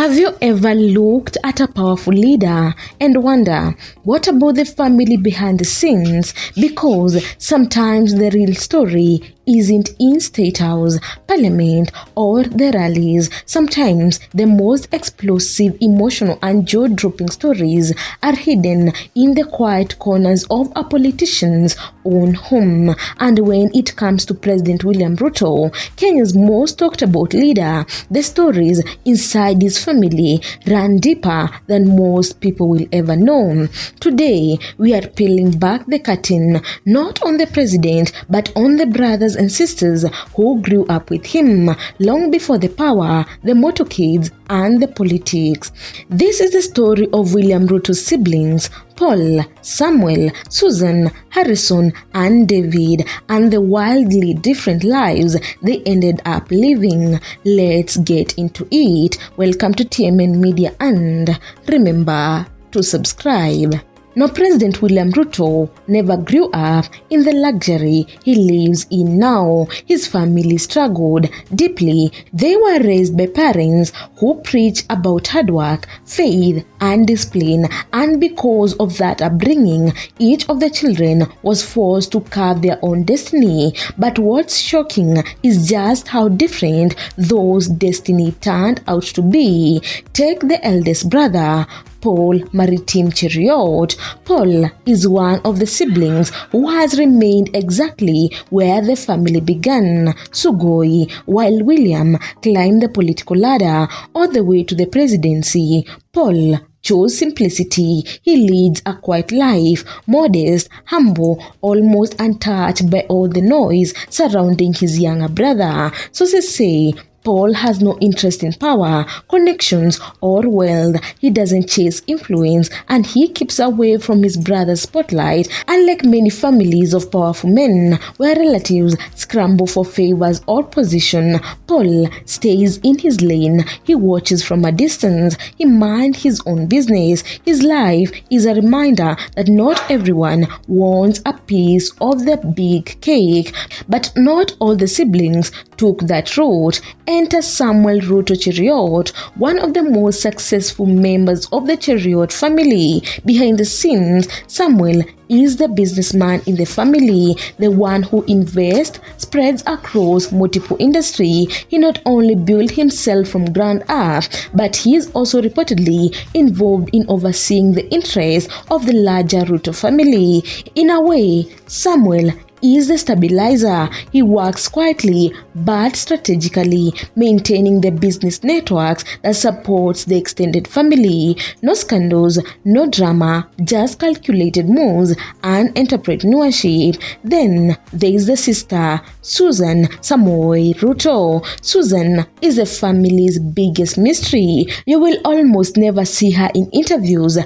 Have you ever looked at a powerful leader and wonder, what about the family behind the scenes? Because sometimes the real story isn't in State House, Parliament, or the rallies. Sometimes the most explosive, emotional, and jaw-dropping stories are hidden in the quiet corners of a politician's own home. And when it comes to President William Ruto, Kenya's most talked about leader, the stories inside his family run deeper than most people will ever know. Today, we are peeling back the curtain, not on the president, but on the brothers and sisters who grew up with him long before the power, the motorcades, and the politics. This is the story of William Ruto's siblings, Paul, Samuel, Susan, Harrison, and David, and the wildly different lives they ended up living. Let's get into it. Welcome to TMN Media, and remember to subscribe. Now, President William Ruto never grew up in the luxury he lives in now. His family struggled deeply. They were raised by parents who preach about hard work, faith, and discipline. And because of that upbringing, each of the children was forced to carve their own destiny. But what's shocking is just how different those destiny turned out to be. Take the eldest brother, Paul Maritim Cheriot. Paul is one of the siblings who has remained exactly where the family began, Sugoi, while William climbed the political ladder all the way to the presidency. Paul chose simplicity. He leads a quiet life, modest, humble, almost untouched by all the noise surrounding his younger brother. Sources say Paul has no interest in power, connections, or wealth. He doesn't chase influence, and he keeps away from his brother's spotlight. Unlike many families of powerful men, where relatives scramble for favors or position, Paul stays in his lane. He watches from a distance. He minds his own business. His life is a reminder that not everyone wants a piece of the big cake. But not all the siblings took that route. Enter Samuel Ruto Cheriot, one of the most successful members of the Cheriot family. Behind the scenes, Samuel is the businessman in the family, the one who invests, spreads across multiple industries. He not only built himself from ground up, but he is also reportedly involved in overseeing the interests of the larger Ruto family. In a way, Samuel is the stabilizer. He works quietly but strategically, maintaining the business networks that supports the extended family. No scandals, no drama, just calculated moves and entrepreneurship. Then there is the sister, Susan Samoei Ruto. Susan is the family's biggest mystery. You will almost never see her in interviews,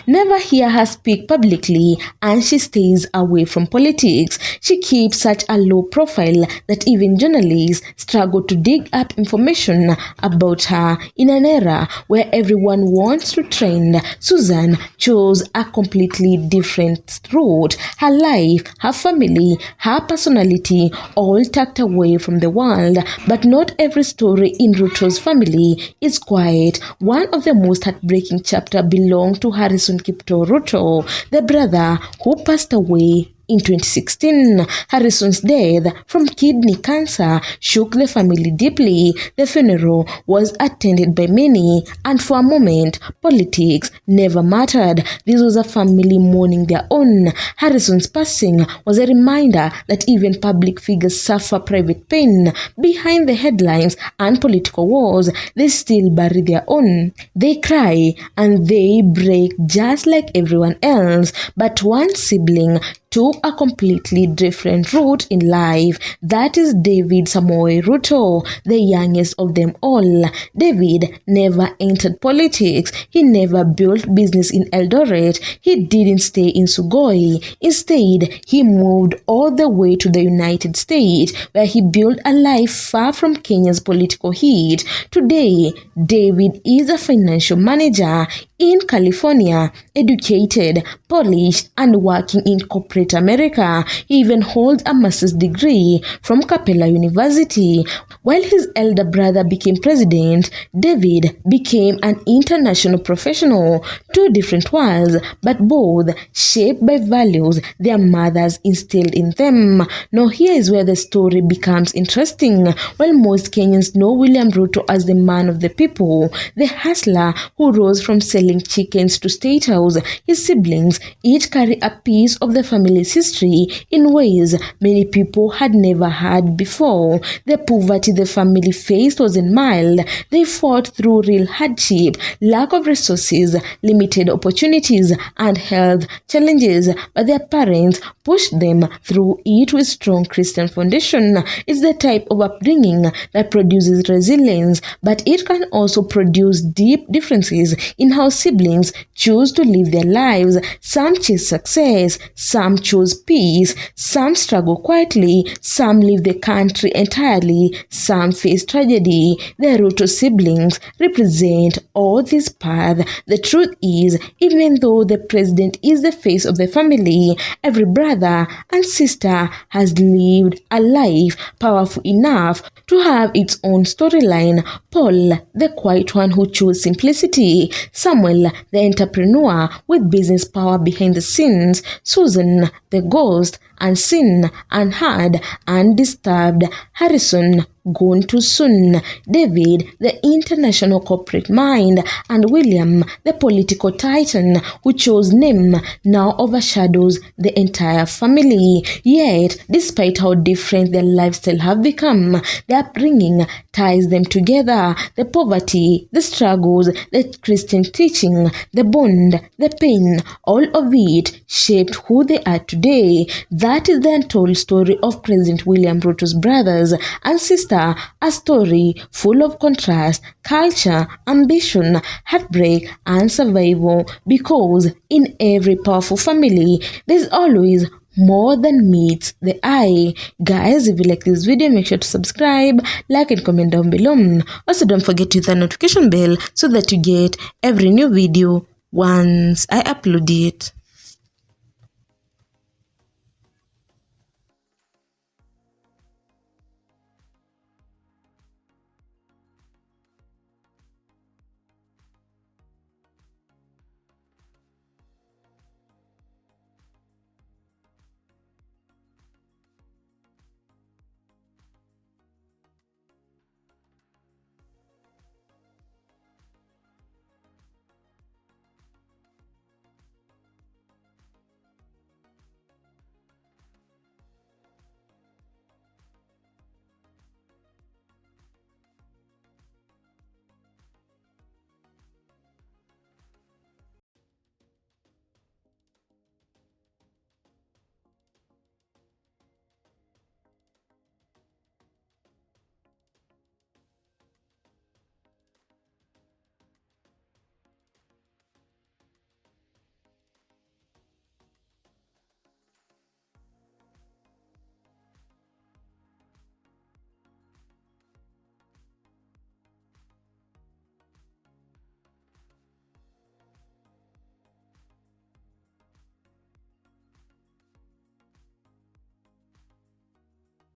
never hear her speak publicly, and she stays away from politics. She keeps such a low profile that even journalists struggle to dig up information about her. In an era where everyone wants to trend, Susan chose a completely different route. Her life, her family, her personality, all tucked away from the world. But not every story in Ruto's family is quiet. One of the most heartbreaking chapters belonged to Harrison Kipto Ruto, the brother who passed away in 2016. Harrison's death from kidney cancer shook the family deeply. The funeral was attended by many, and for a moment, politics never mattered. This was a family mourning their own. Harrison's passing was a reminder that even public figures suffer private pain. Behind the headlines and political wars, they still bury their own. They cry and they break just like everyone else. But one sibling took a completely different route in life. That is David Samoei Ruto, the youngest of them all. David never entered politics. He never built business in Eldoret. He didn't stay in Sugoi. Instead, he moved all the way to the United States, where he built a life far from Kenya's political heat. Today, David is a financial manager in California, educated, polished, and working in corporate America. He even holds a master's degree from Capella University. While his elder brother became president, David became an international professional. Two different worlds, but both shaped by values their mothers instilled in them. Now here is where the story becomes interesting. While most Kenyans know William Ruto as the man of the people, the hustler who rose from selling chickens to State House, his siblings each carry a piece of the family's history in ways many people had never heard before. The poverty the family faced wasn't mild. They fought through real hardship, lack of resources, limited opportunities, and health challenges, but their parents pushed them through it with strong Christian foundation. It's the type of upbringing that produces resilience, but it can also produce deep differences in how siblings choose to live their lives. Some chase success, some choose peace, some struggle quietly, some leave the country entirely, some face tragedy. The Ruto siblings represent all these paths. The truth is, even though the president is the face of the family, every brother and sister has lived a life powerful enough to have its own storyline. Paul, the quiet one who chose simplicity. Samuel, the entrepreneur with business power behind the scenes. Susan, the ghost, unseen, unheard, undisturbed. Harrison, gone too soon. David, the international corporate mind. And William, the political titan who chose name, now overshadows the entire family. Yet, despite how different their lifestyle have become, their upbringing ties them together. The poverty, the struggles, the Christian teaching, the bond, the pain, all of it shaped who they are today. That is the untold story of President William Ruto's brothers and sister, a story full of contrast, culture, ambition, heartbreak, and survival. Because in every powerful family, there's always more than meets the eye. Guys, if you like this video, make sure to subscribe, like, and comment down below. Also, don't forget to hit the notification bell so that you get every new video once I upload it.